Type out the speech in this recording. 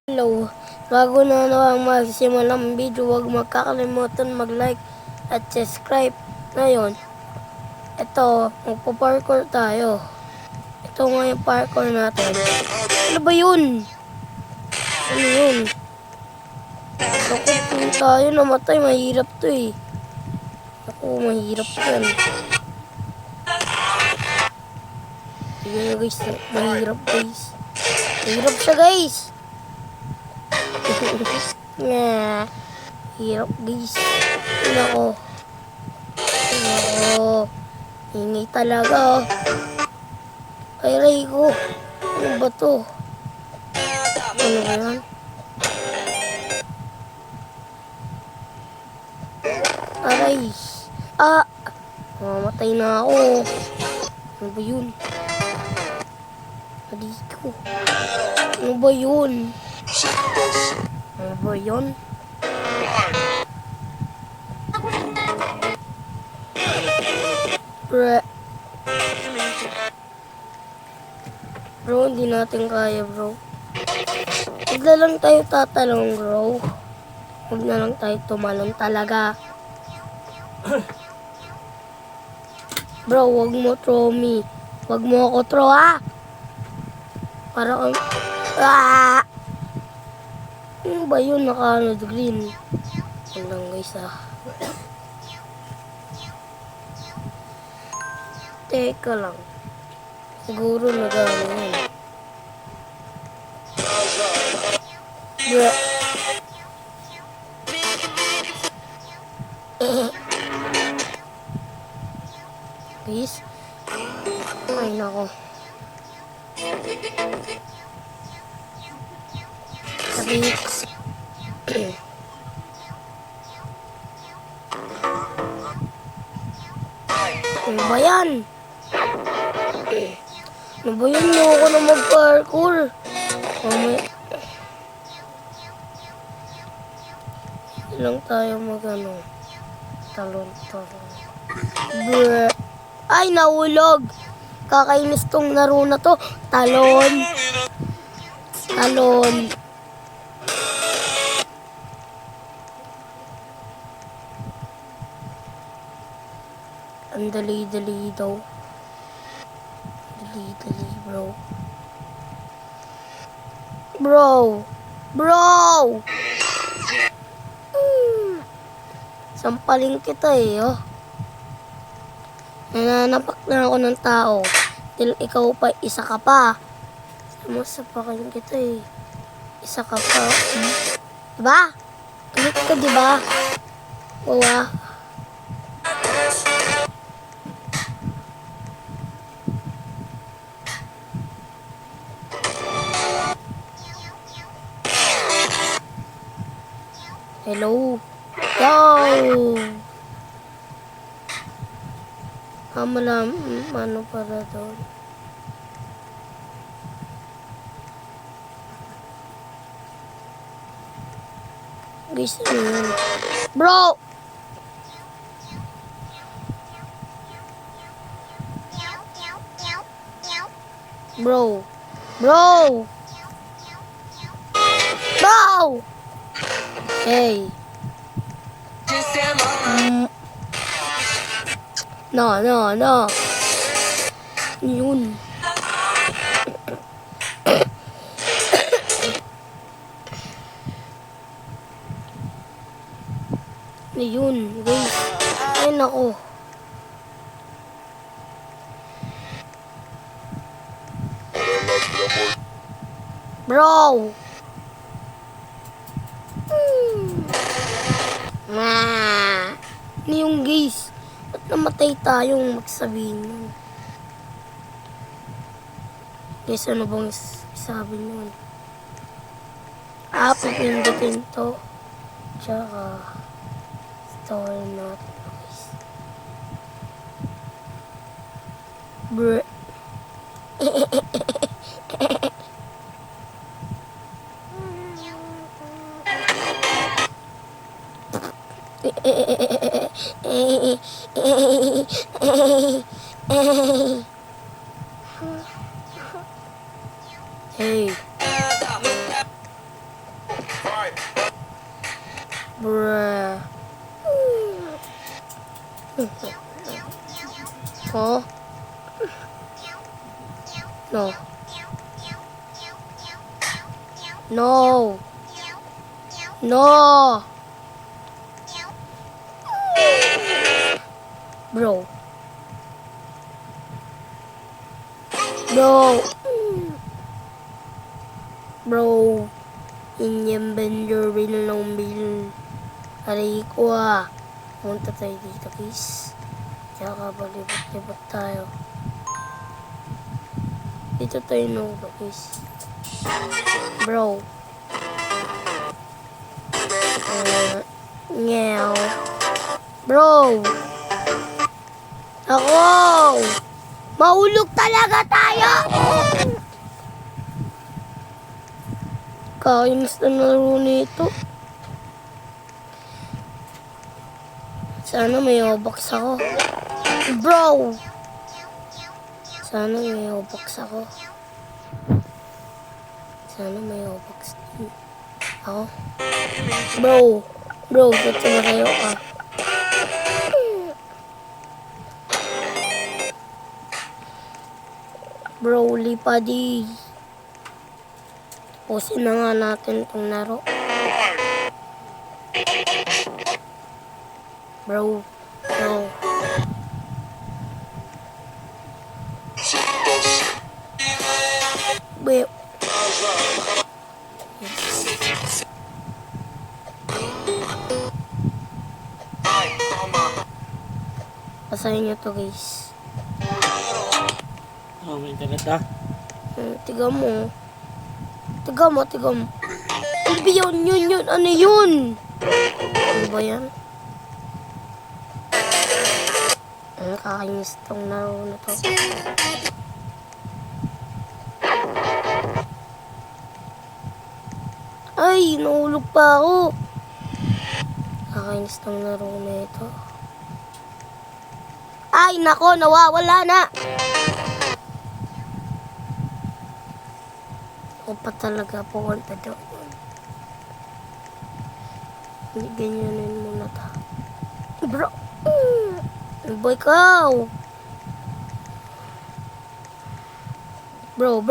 Hello, bago na naman magsimulang video, huwag magkakalimutan mag-like at subscribe. Ngayon, ito, magpa-parkour tayo. Ito nga yung parkour natin. Ano ba yun? Ano yun? Naku, kung tayo namatay, mahirap to eh. Naku, mahirap yan. Yun guys, mahirap guys. Mahirap siya guys. Nga, hirap guys. Nako. Nako. Hingi talaga. Ay, ray ko. Ano ba to? Ano ba yan? Aray. Ah! Mamatay na ako. Ano ba yun? Dito. Ano ba yun? Ano ba yun? Bro, hindi natin kaya bro. Huwag na lang tayo tatalong bro. Huwag na lang tayo tumalon talaga. Bro, huwag mo throw me. Huwag mo ako throw ha. Para kang... Ah! Ano ba yun? Naka-ano green. Yan lang guys ah. Teka lang. Siguro nag-ano yun. Please. Ay nako. Sakit. Ano ba yan? Ano ba yan? Mo ako na mag-parkour. Lang tayo mag-ano. Talon-talon. Bruh. Ay, nahulog. Kakainis tong laro na to. Talon. Talon. Ang dali-dali daw. Dali-dali, bro. Bro. Bro! Sampaling kita eh, oh. Nananapak na ako ng tao. Til ikaw pa, isa ka pa. Sumasapakin kita eh. Isa ka pa. Diba? Galit ka, diba? Wawa. Hello. Yo! Malam, ano para doon? Guys, ano yun? Bro! Bro! Bro! Bro! Hey! No. Yun. Yun, guys. Ay, nako. Bro! Ano yung guys? Ba't namatay tayong magsabihin nun? Guys, ano bang sabi nun? Pipindutin to. Tsaka store natin guys. Bruh. Hey. Bruh. Oh? No. No. No. Bro. Bro. Bro. Inyong Benjamin ng bil. Aray ko ah. Punta tayo dito guys. Tsaka balibot-libot tayo. Dito tayo nulo guys. Bro. Ngew. Bro. Ako. Mahulog talaga tayo. Kainis na laro nito. Sana may obox ako. Bro. Sana may obox ako. Sana may obox din. Ako. Bro. Bro, ba't sumatayo ka? Bro, lipadi. Tapusin na nga natin itong laro. Bro. Bro. Bro. Pasahin nyo to guys. Oh, may internet ah. Tiga mo. Tiga mo, tiga mo. Ano ba yun? Yun. Ano yun? Ano ba yan? Nakakainis tong laro na to. Ay, nahulog pa ako. Nakakainis tong laro na ito. Ay, nako, nawawala na. Ako pa talaga pumunta doon. Hindi ganyanin muna ta. Bro. Boy ko. Bro.